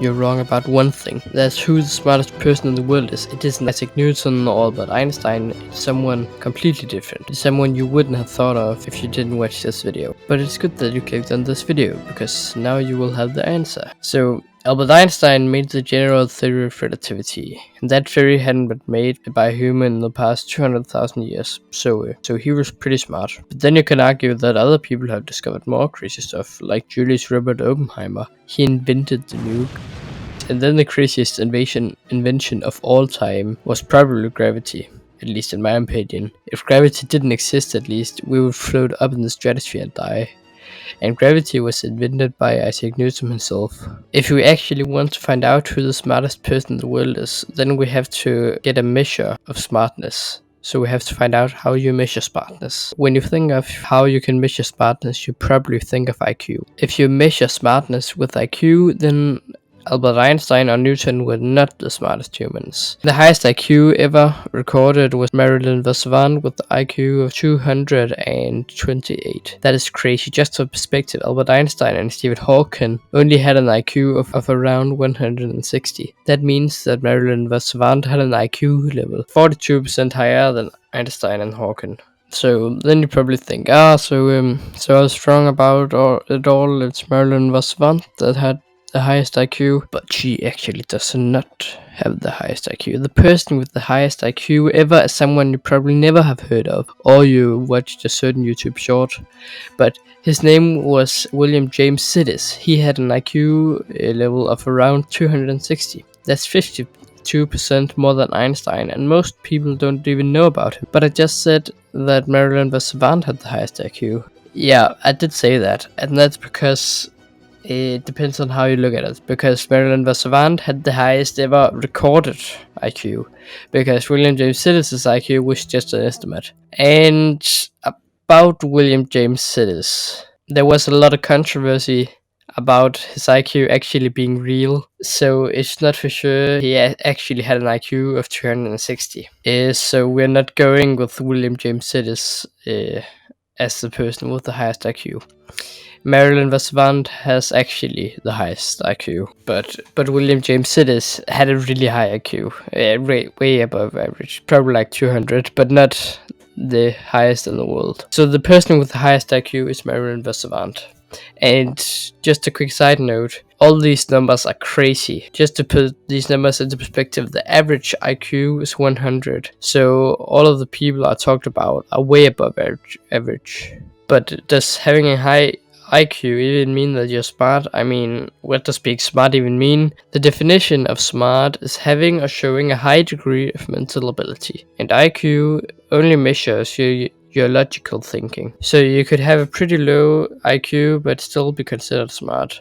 you're wrong about one thing. That's who the smartest person in the world is. It isn't Issac Newton or Albert Einstein. It's someone completely different. It's someone you wouldn't have thought of if you didn't watch this video. But it's good that you clicked on this video, because now you will have the answer. So, Albert Einstein made the general theory of relativity, and that theory hadn't been made by a human in the past 200,000 years, so he was pretty smart. But then you can argue that other people have discovered more crazy stuff, like Julius Robert Oppenheimer. He invented the nuke. And then the craziest invention of all time was probably gravity, at least in my opinion. If gravity didn't exist, at least, we would float up in the stratosphere and die. And gravity was invented by Issac Newton himself. If we actually want to find out who the smartest person in the world is, then we have to get a measure of smartness. So we have to find out how you measure smartness. When you think of how you can measure smartness, you probably think of IQ. If you measure smartness with IQ, then Albert Einstein or Newton were not the smartest humans. The highest IQ ever recorded was Marilyn Vassavant with the IQ of 228. That is crazy. Just for perspective, Albert Einstein and Stephen Hawking only had an IQ of around 160. That means that Marilyn Vassavant had an IQ level 42% higher than Einstein and Hawking. So then you probably think, so I was wrong about it all. It's Marilyn Vassavant that had the highest IQ, but she actually does not have the highest IQ. The person with the highest IQ ever is someone you probably never have heard of, or you watched a certain YouTube short, but his name was William James Sidis. He had an IQ level of around 260. That's 52% more than Einstein, and most people don't even know about him. But I just said that Marilyn Vassavant had the highest IQ. Yeah, I did say that, and that's because it depends on how you look at it, because Marilyn Vassavant had the highest ever recorded IQ, because William James Sidis' IQ was just an estimate. And about William James Sidis, there was a lot of controversy about his IQ actually being real, so it's not for sure he actually had an IQ of 260. So we're not going with William James Sidis as the person with the highest IQ. Marilyn Vassavant has actually the highest IQ, but William James Sidis had a really high IQ, way above average, probably like 200, but not the highest in the world. So the person with the highest IQ is Marilyn Vassavant. And just a quick side note, all these numbers are crazy. Just to put these numbers into perspective, the average IQ is 100. So all of the people I talked about are way above average. But does having a high IQ even mean that you're smart? I mean, what does being smart even mean? The definition of smart is having or showing a high degree of mental ability. And IQ only measures your logical thinking. So you could have a pretty low IQ but still be considered smart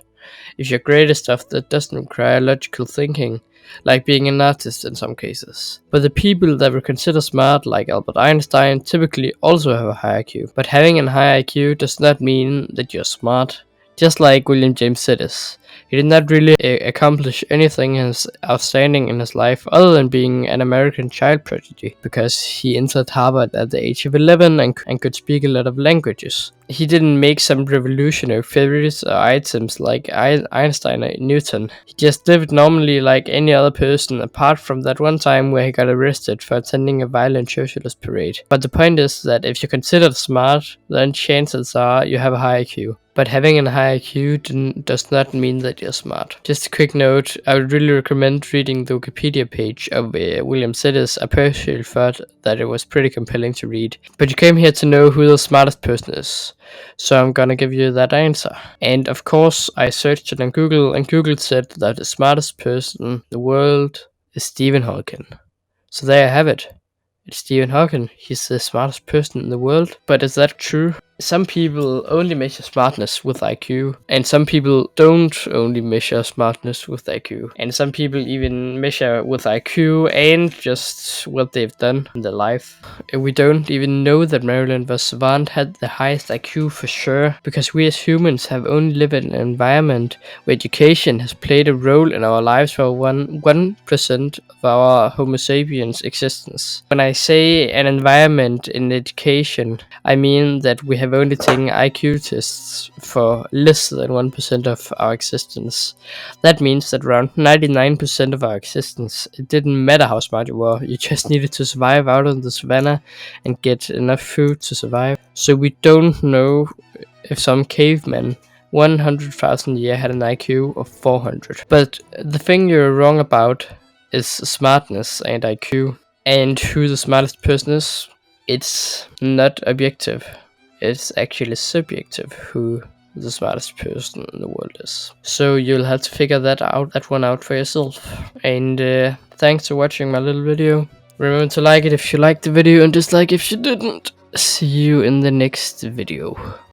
if you're great at stuff that doesn't require logical thinking, like being an artist in some cases. But the people that were considered smart, like Albert Einstein, typically also have a high IQ. But having a high IQ does not mean that you're smart. Just like William James Sidis, he did not really accomplish anything outstanding in his life other than being an American child prodigy, because he entered Harvard at the age of 11 and could speak a lot of languages. He didn't make some revolutionary theories or items like Einstein or Newton. He just lived normally like any other person, apart from that one time where he got arrested for attending a violent socialist parade. But the point is that if you're considered smart, then chances are you have a high IQ. But having a high IQ does not mean that you're smart. Just a quick note, I would really recommend reading the Wikipedia page of William Sidis. I personally thought that it was pretty compelling to read. But you came here to know who the smartest person is, so I'm gonna give you that answer. And of course, I searched it on Google, and Google said that the smartest person in the world is Stephen Hawking. So there I have it. It's Stephen Hawking. He's the smartest person in the world. But is that true? Some people only measure smartness with IQ, and some people don't only measure smartness with IQ. And some people even measure with IQ and just what they've done in their life. We don't even know that Marilyn Vassavant had the highest IQ for sure, because we as humans have only lived in an environment where education has played a role in our lives for 1% of our Homo sapiens existence. When I say an environment in education, I mean that we have have only taken IQ tests for less than 1% of our existence. That means that around 99% of our existence, it didn't matter how smart you were, you just needed to survive out in the savannah and get enough food to survive. So we don't know if some cavemen 100,000 year had an IQ of 400. But the thing you're wrong about is smartness and IQ. And who the smartest person is, it's not objective. It's actually subjective who the smartest person in the world is. So you'll have to figure that one out for yourself. And thanks for watching my little video. Remember to like it if you liked the video and dislike if you didn't. See you in the next video.